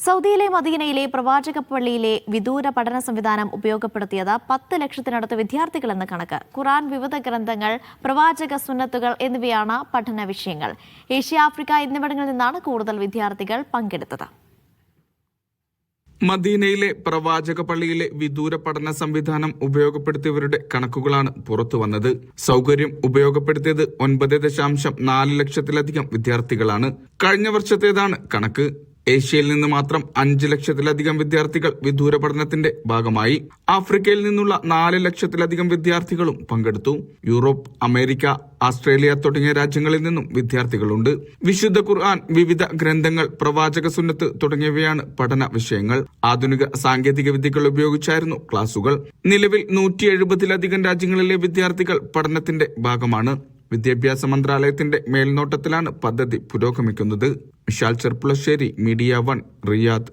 സൗദിയിലെ മദീനയിലെ പ്രവാചക പള്ളിയിലെ വിദൂര പഠന സംവിധാനം ഉപയോഗപ്പെടുത്തിയത് 10 ലക്ഷത്തിനടുത്ത് വിദ്യാർത്ഥികളെന്ന് കണക്ക്. ഖുർആൻ, വിവിധ ഗ്രന്ഥങ്ങൾ, പ്രവാചക സുന്നത്തുകൾ എന്നിവയാണ് പഠന വിഷയങ്ങൾ. ഏഷ്യ, ആഫ്രിക്ക എന്നിവിടങ്ങളിൽ നിന്നാണ് കൂടുതൽ വിദ്യാർത്ഥികൾ പങ്കെടുത്തത്. മദീനയിലെ പ്രവാചക പള്ളിയിലെ വിദൂര പഠന സംവിധാനം ഉപയോഗപ്പെടുത്തിയവരുടെ കണക്കുകളാണ് പുറത്തുവന്നത്. സൗകര്യം ഉപയോഗപ്പെടുത്തിയത് 9.4 ലക്ഷത്തിലധികം വിദ്യാർത്ഥികളാണ്. കഴിഞ്ഞ വർഷത്തേതാണ് കണക്ക്. ഏഷ്യയിൽ നിന്ന് മാത്രം 5 ലക്ഷത്തിലധികം വിദ്യാർത്ഥികൾ വിദൂര പഠനത്തിന്റെ ഭാഗമായി. ആഫ്രിക്കയിൽ നിന്നുള്ള 4 ലക്ഷത്തിലധികം വിദ്യാർത്ഥികളും പങ്കെടുത്തു. യൂറോപ്പ്, അമേരിക്ക, ഓസ്ട്രേലിയ തുടങ്ങിയ രാജ്യങ്ങളിൽ നിന്നും വിദ്യാർത്ഥികളുണ്ട്. വിശുദ്ധ ഖുർആൻ, വിവിധ ഗ്രന്ഥങ്ങൾ, പ്രവാചക സുന്നത്ത് തുടങ്ങിയവയാണ് പഠന വിഷയങ്ങൾ. ആധുനിക സാങ്കേതിക വിദ്യകൾ ഉപയോഗിച്ചായിരുന്നു ക്ലാസുകൾ. നിലവിൽ 170-ലധികം രാജ്യങ്ങളിലെ വിദ്യാർത്ഥികൾ പഠനത്തിന്റെ ഭാഗമാണ്. വിദ്യാഭ്യാസ മന്ത്രാലയത്തിന്റെ മേൽനോട്ടത്തിലാണ് പദ്ധതി പുരോഗമിക്കുന്നത്. Vishal Cherpulassery, media 1, Riyadh.